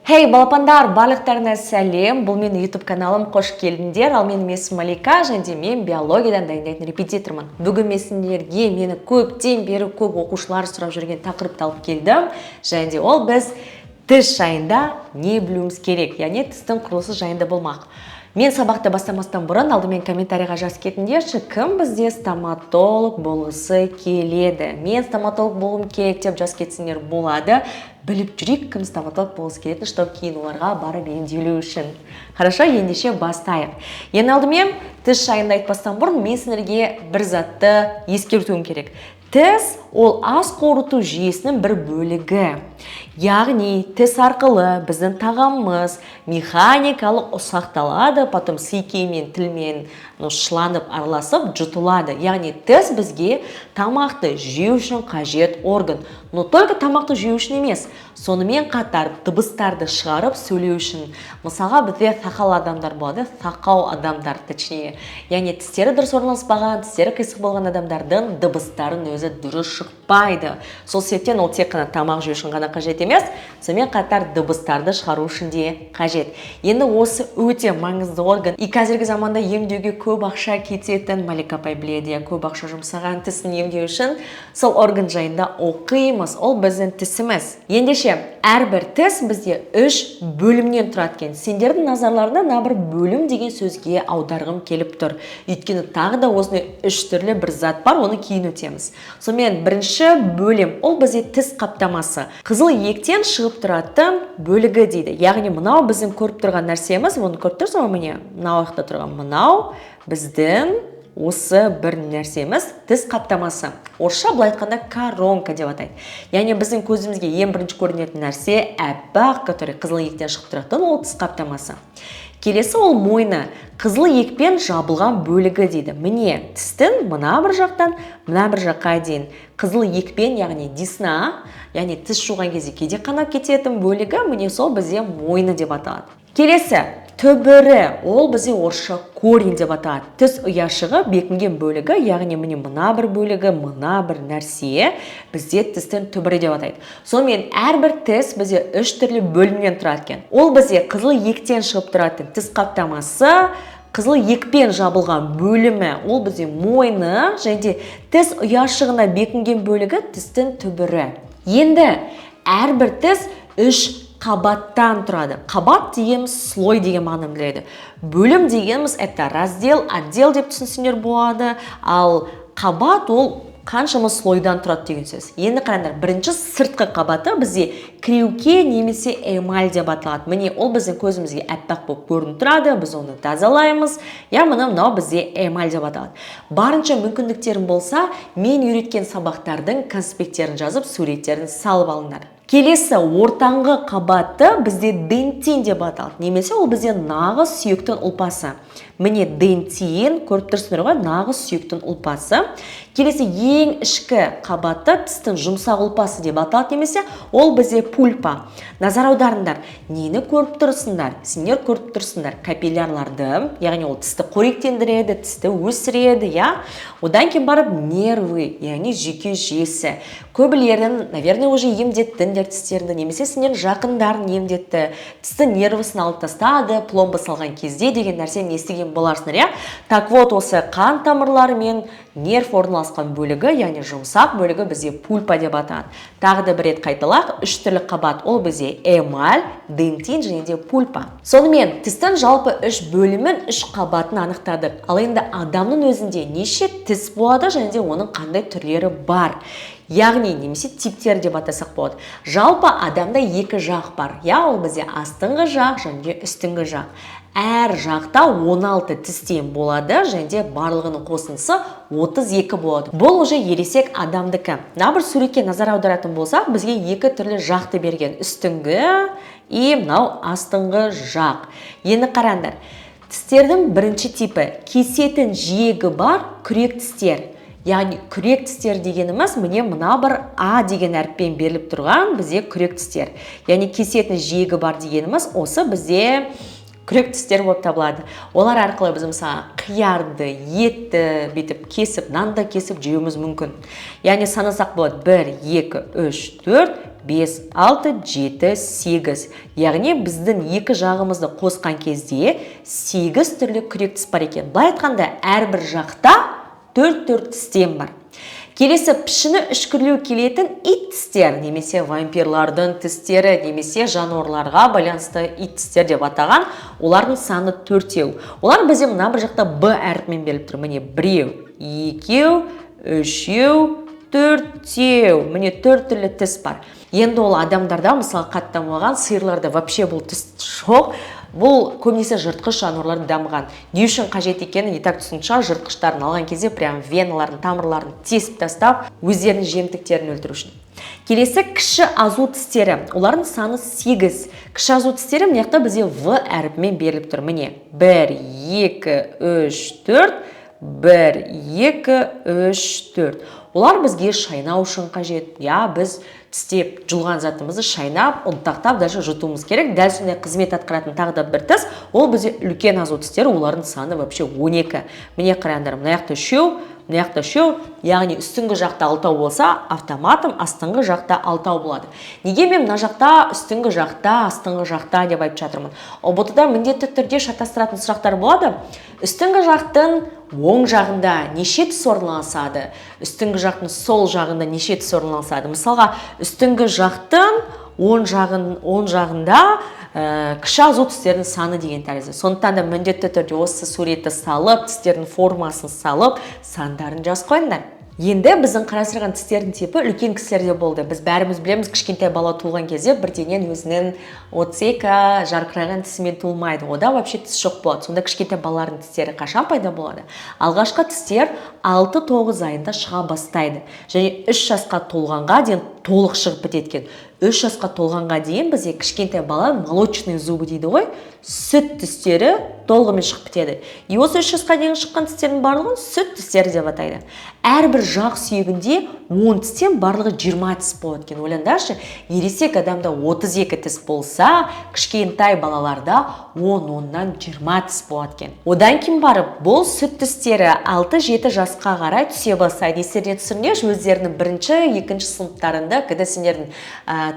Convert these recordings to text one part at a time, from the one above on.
Хей, балапандар, барлықтарына сәлем. Бұл менің YouTube каналым, қош келдіңдер. Ал менің есімім Малика, және мен биологиядан дайындайтын репетитормын. Бүгін мен сендерге мені көптен бері көп оқушылар сұрап жүрген тақырыпты алып келдім. Және ол біз тіс жайында не білуіміз керек, яғни тістің құрылысы жайында болмақ. Мен сабақты бастамастан бұрын алдымен комментарийға жазып кетіңдерші, кім бізде стоматолог болғысы келеді. Мен стоматолог болғым керек деп жазып кетсеңдер болады. Біліп жүрейік, кім стоматолог болғысы келетін, чтобы кейін оларға барып емделу үшін. Хорошо, ендеше бастайық. Ең алдымен тіс жайында айтпастан бұрын мен сендерге бір затты ескертуім керек. Тіс ол ас қорыту жүйесінің бір бөлігі. Яғни тіс арқылы біздің тағамымыз механикалық ұсақталады, потом сүйке мен тілмен шланып араласып жұтылады. Яғни тіс бізге тамақты жеу үшін қажет орган. Но только тамақты жеу үшін емес, сонымен қатар дыбыстарды шығарып сөйлеу үшін. Мысалға бізде сақал адамдар болады, сақау адамдар точнее. Яғни тістері дұрыс орналаспаған, тістері қисық болған адамдардың дыбыстарын өзі дұрыс шықпайды. Сол себептен ол тек қана тамақ жеу үшін ғана қажет емес, сонымен қатар дыбыстарды шығару үшін де қажет. Енді осы өте маңызды орган. И қазіргі заманда емдеуге көп ақша кететін, Малика апай біледі, көп ақша жұмсаған тісін емдеу үшін сол орган жайында оқимыз. Ол біздің тісіміз. Ендеше әрбір тіс бізде 3 бөлімнен тұрады екен. Сендердің назарларына мына бір бөлім деген сөзге аударғым келіп тұр. Өйткені тағы да осындай 3 түрлі бір зат бар, оны кейін өтеміз. Сонымен бірінші бөлім ол бізде тіс қаптамасы. Қызыл иектен шығып тұратын бөлігі дейді. Яғни мынау біздің көріп тұрған нәрсеміз, оны көріп тұрсыз ба міне? Мынау жақта тұрған мынау біздің осы бір нәрсеміз тіс қаптамасы. Орысша былай айтқанда коронка деп атайды. Яғни біздің көзімізге ең бірінші көрінетін нәрсе аппақ, который қызыл иектен шығып тұратын, ол тіс қаптамасы. Келесі ол мойны, қызыл иекпен жабылған бөлігі дейді. Міне тістің мына бір жақтан мына бір жаққа дейін қызыл иекпен, яғни десна, яғни тіс жуған кезде кейде қанап кететін бөлігі, міне сол бізде мойны деп аталады. Келесі түбірі, ол бізде орысша корень деп аталады. Тіс ұяшығы бекінген бөлігі, яғни міне мына бір бөлігі, мына бір нәрсе бізде тістің түбірі деп атайды. Сонымен әрбір тіс бізде 3 түрлі бөлімнен тұрады екен. Ол бізде қызыл иектен шығып тұратын тіс қаптамасы, қызыл иекпен жабылған бөлімі, ол бізде мойны, және тіс ұяшығына бекінген бөлігі тістің түбірі. Енді әрбір тіс 3 қабаттан тұрады. Қабат дегеніміз слой деген мағынаны біледі. Бөлім дегеніміз это раздел, отдел деп түсінсеңдер болады. Ал қабат ол қаншама слойдан тұрады деген сөз. Енді қараңдар, бірінші сыртқы қабаты бізде креуке немесе эмаль деп аталады. Міне ол біздің көзімізге аппақ болып көрініп тұрады, біз оны тазалаймыз. Мынау бізде эмаль деп аталады. Барынша мүмкіндіктерің болса, мен үйреткен сабақтардың конспекттерін жазып, суреттерін салып алыңдар. Келесі ортаңғы қабаты бізде дентин деп аталады. Немесе ол бізде нағыз сүйектің ұлпасы. Міне дентин, көріп тұрсыңдар ғой, нағыз сүйектің ұлпасы. Келесі ең ішкі қабаты тістің жұмсақ ұлпасы деп аталады, немесе ол бізде пульпа. Назар аударыңдар, нені көріп тұрсыңдар? Сендер көріп тұрсыңдар капиллярларды, яғни ол тісті қоректендіреді, тісті өсіреді, одан кейін барып нервы, яғни жүйке жүйесі. Көбілерін, наверное, уже емдеттіңдер тістерді, немесе сендер жақындарын емдетті, тісті нервысын алып тастады, пломба салған кезде деген нәрсені естіген боларсыңдар, Так вот, осы қан тамырлары мен нерв орналасқан бөлігі, яғни жұмсақ бөлігі бізде пульпа деп аталады. Тағы да бір рет қайталақ, 3 түрлі қабат, ол бізде эмаль, дентин және де пульпа. Сонымен тістің жалпы 3 бөлімін, 3 қабатын анықтадық. Ал енді адамның өзінде неше тіс болады және де оның қандай түрлері бар? Яғни немесе типтер деп атасақ болады. Жалпы адамда 2 жақ бар. Ол бізде астыңғы жақ және де үстіңгі жақ. Әр жақта 16 тістен болады, және де барлығының қосындысы 32 болады. Бұл уже ересек адамдікі. Мына бір суретке назар аударатын болсақ, бізге 2 түрлі жақты берген. Үстіңгі и мынау астыңғы жақ. Енді қараңдар. Тістердің бірінші типі кесетін жиегі бар күрек тістер. Яғни күрек тістер дегеніміз міне мына бір А деген әріппен беріліп тұрған бізде күрек тістер. Яғни кесетін жиегі бар дегеніміз осы бізде күрек тістер болып табылады. Олар арқылы біз мысалы қиярды, етті бүйтіп кесіп, нанды кесіп жеуіміз мүмкін. Яғни санасақ болады 1, 2, 3, 4, 5, 6, 7, 8. Яғни біздің екі жағымызды қосқан кезде 8 түрлі күрек тіс бар екен. Былай айтқанда әрбір жақта 4 тістен бар. Келесі пішіні үшкірлеу келетін ит тістер, немесе вампирлардың тістері, немесе жануарларға байланысты ит тістер деп атаған, олардың саны 4. Олар бізде мына бір жақта Б әріпімен беріліп тұр. Міне 1, 2, 3, 4. Міне 4 түрлі тіс бар. Енді ол адамдарда, мысалы қаттамаған, сиырларда вообще бұл тіс жоқ. Бұл көбінесе жыртқыш жануарлар дамыған. Не үшін қажет екенін не так түсінше, жыртқыштарын алған кезде прям веналарын, тамырларын тесіп тастап, өздерінің жемтіктерін өлтіру үшін. Келесі кіші азу тістері. Олардың саны 8. Кіші азу тістері мына бізде В әріпімен беріліп тұр. Міне 1, 2, 3, 4. 1, 2, 3, 4. Олар бізге шайнау үшін қажет. Біз тістеп жұлған затымызды шайнап, ұнтақтап, даже жұтуымыз керек. Дәл сондай қызмет атқаратын тағы да бір тіс. Ол бізде үлкен азу тістері, олардың саны вообще 12. Міне қараңдар, мына жақта 3, мына жақта 3, яғни үстіңгі жақта 6 болса, автоматом астыңғы жақта 6 болады. Неге мен мына жақта үстіңгі жақта, астыңғы жақта деп айтып жатырмын? ұбт-да міндетті түрде шатастыратын сұрақтар болады. Үстіңгі жақтың оң жағында неше тіс орналасады? Үстіңгі жақтың сол жағында неше тіс орналасады? Мысалға, үстіңгі жақтың оң жағында кіші азу тістердің саны деген тәрізді. Сондықтан да міндетті түрде осы суретті салып, тістердің формасын салып, сандарын жазып қойыңдар. Енді біздің қарастырған тістердің типі үлкен кісілерде болды. Біз бәріміз білеміз, кішкентай бала туылған кезде бірдеңен өзінің отсека жарқыраған тісімен туылмайды. Ода вообще тіс жоқ болады. Сонда кішкентай балалардың тістері қашан пайда болады? Алғашқы тістер 6-9 айында шыға бастайды. Және 3 жасқа толғанға дейін толық шығып бітеткен. 3 жасқа толғанға дейін бізде кішкентай бала молочный зубы дейді ғой, сүт тістері толығымен шығып бітеді. И осы 3 жасқа дейін шыққан тістердің барлығын сүт тістері деп атайды. Әрбір жақ сүйегінде 10 тістен барлығы 20 тіс болады екен. Ойлаңдаршы, ересек адамда 32 тіс болса, кішкентай балаларда 10-10-нан 20 тіс болады екен. Одан кейін барып, бұл сүт тістері 6-7 жасқа қарай түсе бастайды. Естеріне түсіріңдерші, өздерінің бірінші, екінші сыныптарында, когда сендердің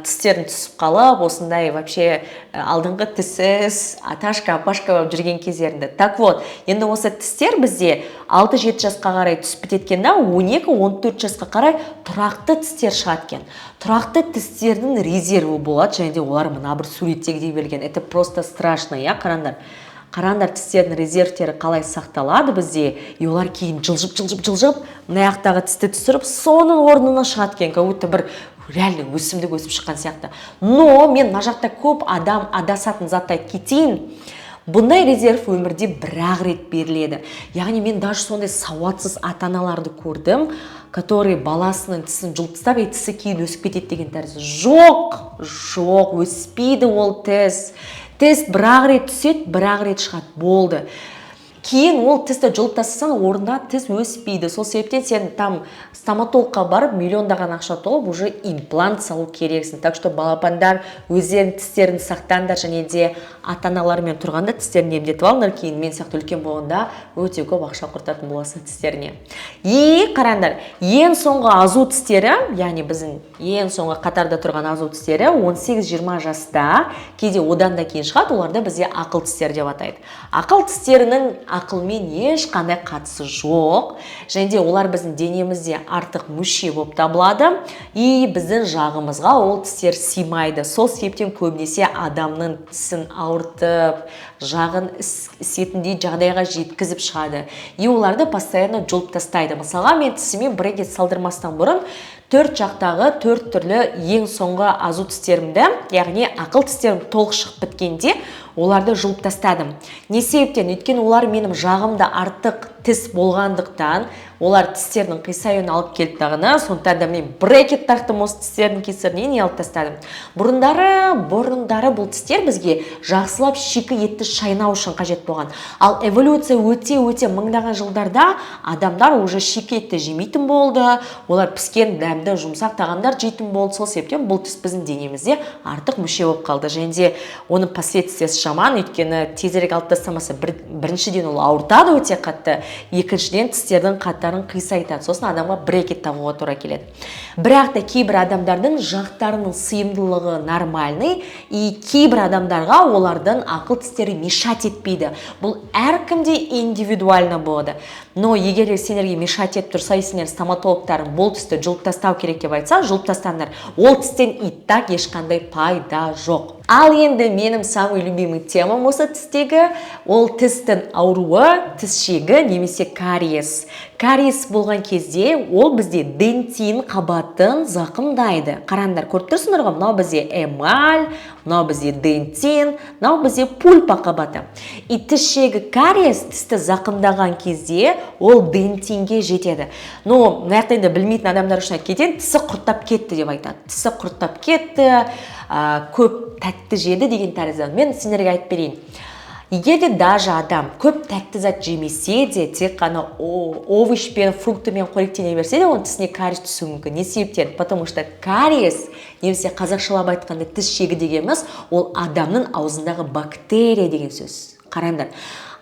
тістерін түсіп қалып, осындай вообще алдыңғы тісіз, аташка, апашка болып жүрген кездерінде. Так вот, енді осы тістер бізде 6-7 жасқа қарай түсіп бітеткенде 12-14 жасқа қарай тұрақты тістер шығады екен. Тұрақты тістердің резерві болады, және де олар мына бір суреттегідей берген. Это просто страшно, қараңдар. Қараңдар, тістердің резервтері қалай сақталады бізде, и олар кейін жылжып, мына жақтағы тісті түсіріп, соның орнына шығады екен, как будто бір реально өсімдік өсіп шыққан сияқты. Но мен мына жақта көп адам адасатын затты айтып кетейін. Бұндай резерв өмірде бір-ақ рет беріледі. Яғни мен даже сондай сауатсыз ата-аналарды көрдім, которые баласының тісін жылтыстап, тісі кейін өсіп кетеді деген тәрізді. Жоқ, өспейді ол тіс. Тіс бір-ақ рет түседі, бір-ақ рет шығады, болды. Кейін ол тісті жұлып тастасаң, орнына тіс өспейді. Сол себептен сен там стоматологқа барып, миллиондаған ақша толып, уже имплант салу керексің. Так что балапандар өздерінің тістерін сақтаңдар, және де ата-аналармен тұрғанда тістерін емдетіп алыңдар, кейін мен сияқты үлкен болғанда өте көп ақша құртатын боласың тістеріне. И қараңдар, ең соңғы азу тістері, яғни біздің ең соңғы қатарда тұрған азу тістері 18-20 жаста, кейде одан да кейін шығады, оларды бізде ақыл тістер деп атайды. Ақыл тістерінің ақылмен ешқандай қатысы жоқ, және де олар біздің денемізде артық мүше болып табылады, и біздің жағымызға ол тістер сыймайды. Сол себептен көбінесе адамның тісін ауыртып, жағын сетіндей жағдайға жеткізіп шығады. И оларды постоянно жұлып тастайды. Мысалға, мен тісіме брекет салдырмастан бұрын 4 жақтағы 4 түрлі ең соңғы азу тістерімді, яғни ақыл тістерім толық шығып біткенде, оларды жұлып тастадым. Не себептен? Өйткені олар менің жағымда артық тіс болғандықтан, олар тістердің қисаюын алып келіп тағына, сондықтан да мен брекет тақтым осы тістердің кесірінен не алып тастадым. Бұрындары бұл тістер бізге жақсылап шикі етті шайнау үшін қажет болған. Ал эволюция өте мыңдаған жылдарда адамдар уже шикі етті жемейтін болды, олар піскен дәмді жұмсақ тағамдар жейтін болды. Сол себептен бұл тіс біздің денемізде артық мүше болып қалды. Және де оның последствиясы жаман, өйткені тезірек алып тастамаса, біріншіден ол ауыртады өте қатты, екіншіден тістердің қатар жақтарын қисайтады, сосын адамға брекет табуға тура келеді. Бірақ та кейбір адамдардың жақтарының сыйымдылығы нормальный, и кейбір адамдарға олардың ақыл тістері мешать етпейді. Бұл әркімде индивидуально болады. Но егер сендерге мешать етіп тұрса, сендер стоматологтардың бұл тісті жұлып тастау керек деп айтса, жұлып тастаңдар. Ол тістен и так ешқандай пайда жоқ. Ал енді менің самый любимый темам осы тістегі, ол тістің ауруы, тіс шегі немесе кариес. Кариес болған кезде ол бізде дентин қабатын зақымдайды. Қараңдар, көріп тұрсыңдар ғой, мынау бізде эмаль, мынау бізде дентин, мынау бізде пульпа қабаты. И тіс шегі кариес тісті зақымдаған кезде ол дентинге жетеді. Но мына енді білмейтін адамдар үшін кетен тісі құрттап кетті деп айтады. Тісі құрттап кетті, көп тәтті жеді деген тәрізді. Мен сендерге айтып берейін. Егер де даже адам көп тәтті зат жемесе де, тек қана овощпен, фруктымен қоректене берсе де, оның тісіне кариес түсуі мүмкін. Не себептен? Потому что кариес, немесе қазақшалап айтқанда тіс шегі дегеніміз, ол адамның аузындағы бактерия деген сөз. Қараңдар,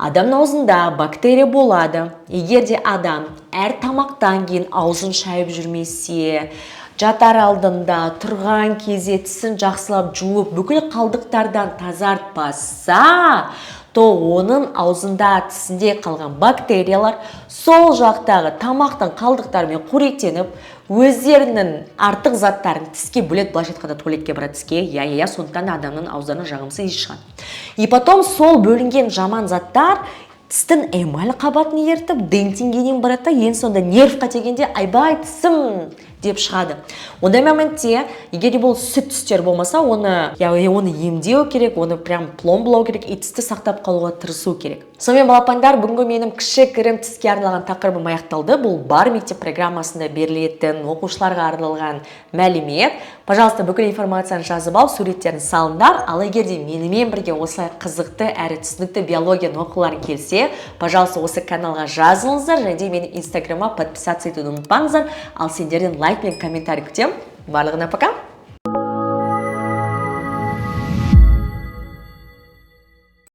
адамның аузында бактерия болады. Егер де адам әр тамақтан кейін аузын шайып жүрмесе, жатар алдында тұрған кезде тісін жақсылап жуып, бүкіл қалдықтардан тазартпаса, то оның аузында тісінде қалған бактериялар сол жақтағы тамақтың қалдықтарымен қоректеніп, өздерінің артық заттарын тіске бөледі, былайша айтқанда туалетке барады тіске, сондықтан адамның ауыздарына жағымсыз иіс шығады. И потом сол бөлінген жаман заттар тістің эмаль қабатын ертіп, дентинге дейін барады, ең сонда нервқа тигенде айбай тісім деп шығады. Ондай моментте, егер бұл сүт тістер болмаса, оны емдеу керек, оны прям пломбылау керек, и тісті сақтап қалуға тырысу керек. Сонымен балапандар, бүгінгі менің кішігірім тіске арналған тақырыбым аяқталды. Бұл бар мектеп программасында берілетін оқушыларға арналған мәлімет. Пожалуйста, бүкіл информацияны жазып ал, суреттерін салыңдар. Ал егер де менімен бірге осылай қызықты әрі түсінікті биологияны оқулар келсе, пожалуйста, осы каналға жазылыңыздар, және де менің инстаграмға подписаться етуді ұмытпаңыздар. Ал сендерден лайк пен комментарий күтем. Барлығына пока!